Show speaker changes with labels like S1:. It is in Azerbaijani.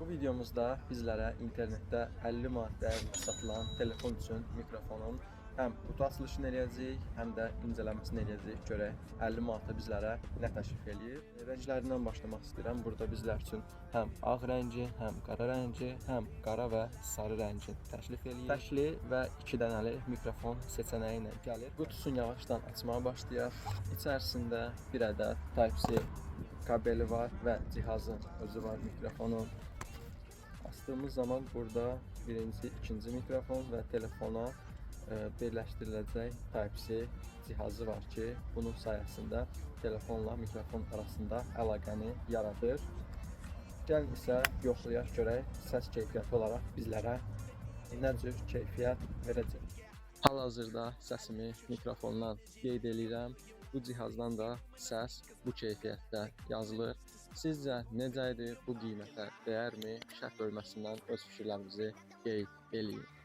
S1: Bu videomuzda bizlərə internetdə 50 manat dəyərində satılan telefon üçün mikrofonun həm qutu açılışını eləyəcəyik, həm də incələməsini eləyəcəyik. Görək 50 manata bizlərə nə təklif eləyir. Rənglərindən başlamaq istəyirəm. Burada bizlər üçün həm ağ rəngi, həm qara rəngi, həm qara və sarı rəngi təklif eləyir. Təkli və 2 dənəli mikrofon seçənəyi ilə gəlir. Qutusunu yavaşdan açmağa başlayaq. İçərisində bir ədəd Type-C kabeli var və cihazın özü var mikrofonun. Açdığımız zaman burada birinci, ikinci mikrofon və telefona birləşdiriləcək Type-C cihazı var ki, bunun sayəsində telefonla mikrofon arasında əlaqəni yaradır. Gəlin isə yoxlayaq görək səs keyfiyyəti olaraq bizlərə nə cür keyfiyyət verəcək. Hal-hazırda səsimi mikrofondan qeyd edirəm. Bu cihazdan da səs bu keyfiyyətdə yazılır. Sizcə necə idi, bu qiymətə dəyərmi? Şərh bölməsindən öz fikirlərinizi qeyd eləyin.